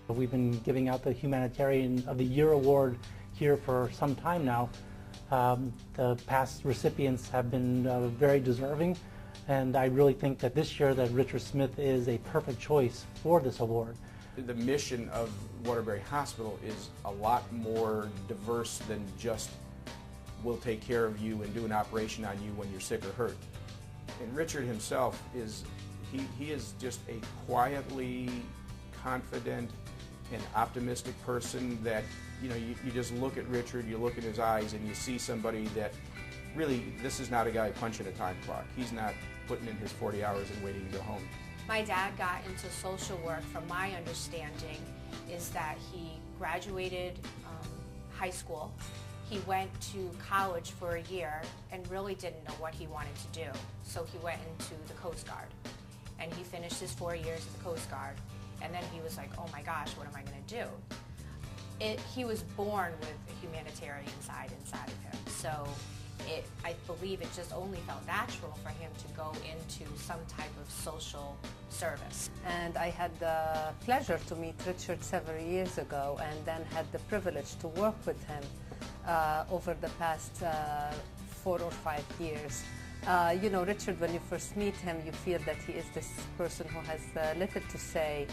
We've been giving out the Humanitarian of the Year award here for some time now. The past recipients have been very deserving, and I really think that this year that Richard Smith is a perfect choice for this award. The mission of Waterbury Hospital is a lot more diverse than just we'll take care of you and do an operation on you when you're sick or hurt. And Richard himself is, he is just a quietly confident and optimistic person that, you know, you just look at Richard, you look at his eyes, and you see somebody that really, this is not a guy punching a time clock. He's not putting in his 40 hours and waiting to go home. My dad got into social work, from my understanding, is that he graduated high school. He went to college for a year and really didn't know what he wanted to do. So he went into the Coast Guard. And he finished his 4 years at the Coast Guard. And then he was like, oh my gosh, what am I going to do? He was born with a humanitarian side inside of him. So I believe it just only felt natural for him to go into some type of social service. And I had the pleasure to meet Richard several years ago, and then had the privilege to work with him over the past 4 or 5 years. You know, Richard, when you first meet him, you feel that he is this person who has little to say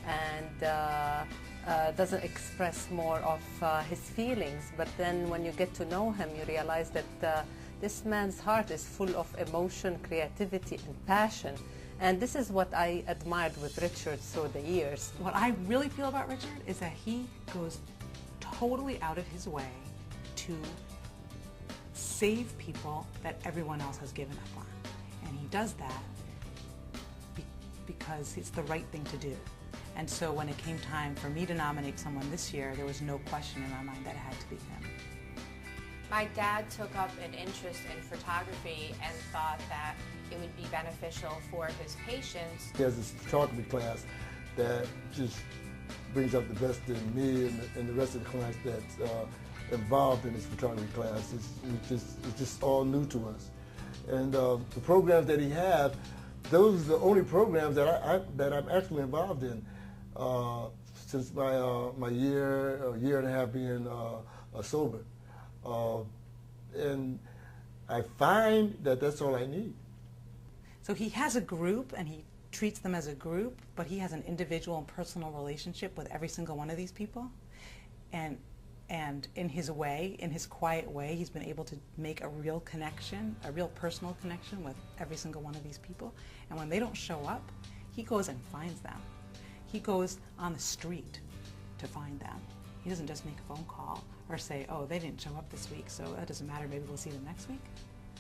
and doesn't express more of his feelings. But then when you get to know him, you realize that this man's heart is full of emotion, creativity, and passion. And this is what I admired with Richard through the years. What I really feel about Richard is that he goes totally out of his way to save people that everyone else has given up on. And he does that because it's the right thing to do. And so when it came time for me to nominate someone this year, there was no question in my mind that it had to be him. My dad took up an interest in photography and thought that it would be beneficial for his patients. He has this photography class that just brings out the best in me and the rest of the class that's involved in this photography class. It's just all new to us. And the programs that he has, those are the only programs that I'm actually involved in since my year and a half being sober. And I find that that's all I need. So he has a group, and he treats them as a group, but he has an individual and personal relationship with every single one of these people. And in his way, in his quiet way, he's been able to make a real connection, a real personal connection with every single one of these people. And when they don't show up, he goes and finds them. He goes on the street to find them. He doesn't just make a phone call or say, oh, they didn't show up this week, so that doesn't matter, maybe we'll see them next week.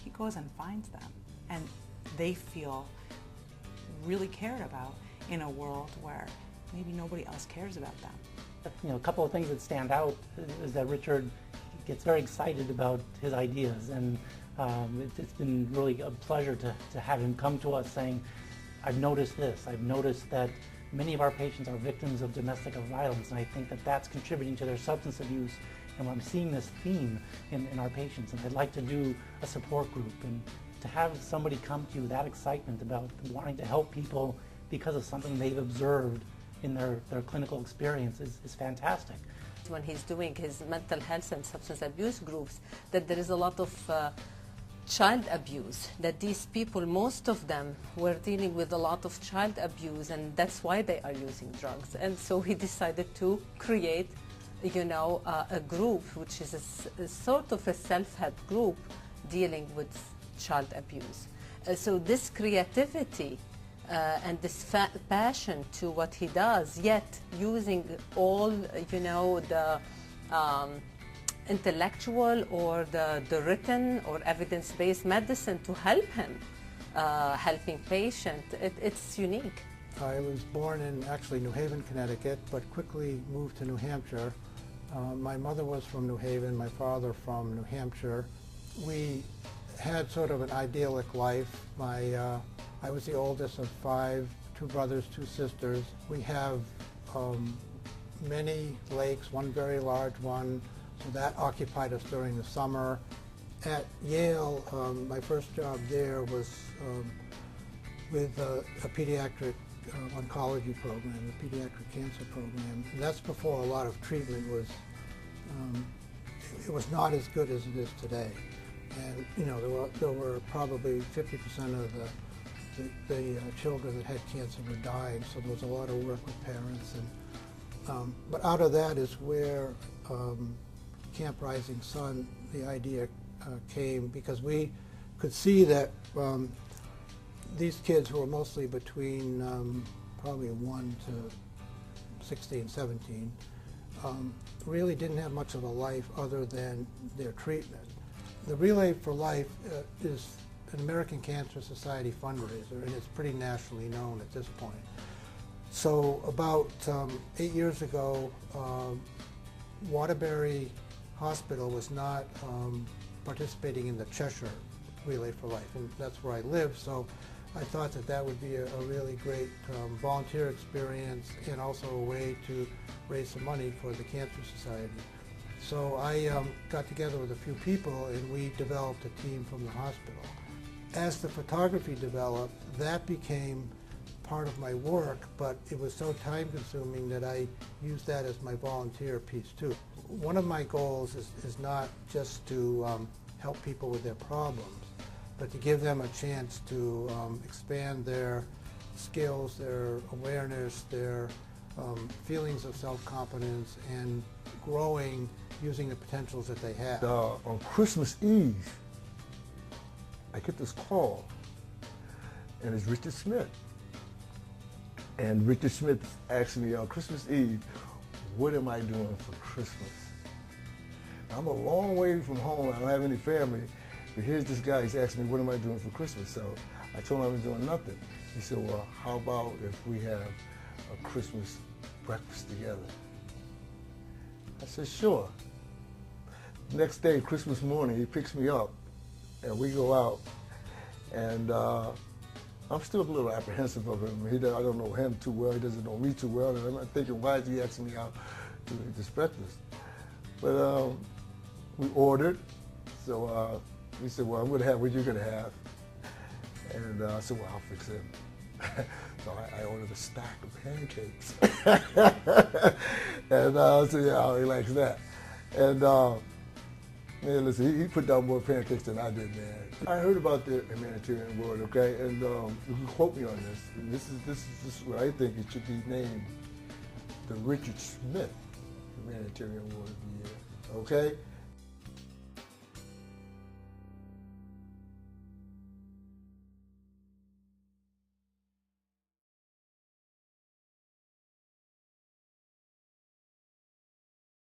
He goes and finds them, and they feel really cared about in a world where maybe nobody else cares about them. You know, a couple of things that stand out is that Richard gets very excited about his ideas, and it's been really a pleasure to have him come to us saying, I've noticed this, I've noticed that many of our patients are victims of domestic violence, and I think that that's contributing to their substance abuse, and I'm seeing this theme in our patients, and I'd like to do a support group. And to have somebody come to you with that excitement about wanting to help people because of something they've observed in their clinical experience is fantastic. When he's doing his mental health and substance abuse groups, that there is a lot of child abuse, that these people, most of them, were dealing with a lot of child abuse, and that's why they are using drugs. And so he decided to create, you know, a group which is a sort of a self-help group dealing with child abuse. So this creativity and this passion to what he does, yet using all, you know, the intellectual or the written or evidence-based medicine to help him, helping patients, it's unique. I was born in actually New Haven, Connecticut, but quickly moved to New Hampshire. My mother was from New Haven, my father from New Hampshire. We had sort of an idyllic life. I was the oldest of 5, 2 brothers, 2 sisters. We have many lakes, one very large one, so that occupied us during the summer. At Yale, my first job there was with a pediatric oncology program, the pediatric cancer program. And that's before a lot of treatment was, it was not as good as it is today. And you know, there were probably 50% of the children that had cancer were dying, so there was a lot of work with parents. And but out of that is where Camp Rising Sun, the idea came, because we could see that these kids who were mostly between probably 1 to 16, 17, really didn't have much of a life other than their treatment. The Relay for Life is an American Cancer Society fundraiser, and it's pretty nationally known at this point. So about 8 years ago, Waterbury Hospital was not participating in the Cheshire Relay for Life, and that's where I live, so I thought that that would be a really great volunteer experience and also a way to raise some money for the Cancer Society. So I got together with a few people and we developed a team from the hospital. As the photography developed, that became part of my work, but it was so time consuming that I used that as my volunteer piece too. One of my goals is not just to help people with their problems, but to give them a chance to expand their skills, their awareness, their feelings of self-confidence, and growing using the potentials that they have. On Christmas Eve, I get this call, and it's Richard Smith. And Richard Smith asked me on Christmas Eve, what am I doing for Christmas? I'm a long way from home, I don't have any family, but here's this guy, he's asking me, what am I doing for Christmas? So I told him I was doing nothing. He said, well, how about if we have a Christmas breakfast together? I said, sure. Next day, Christmas morning, he picks me up, and we go out, and I'm still a little apprehensive of him. I don't know him too well, he doesn't know me too well, and I'm thinking, why is he asking me out to eat this breakfast? But we ordered, so he said, well, I'm going to have what you're going to have. And I said, well, I'll fix it. So I ordered a stack of pancakes. And I said, yeah, I'll relax that. And man, listen, he put down more pancakes than I did, man. I heard about the humanitarian award, okay? And you can quote me on this. This is what I think it should be named, the Richard Smith Humanitarian Award of the Year, okay?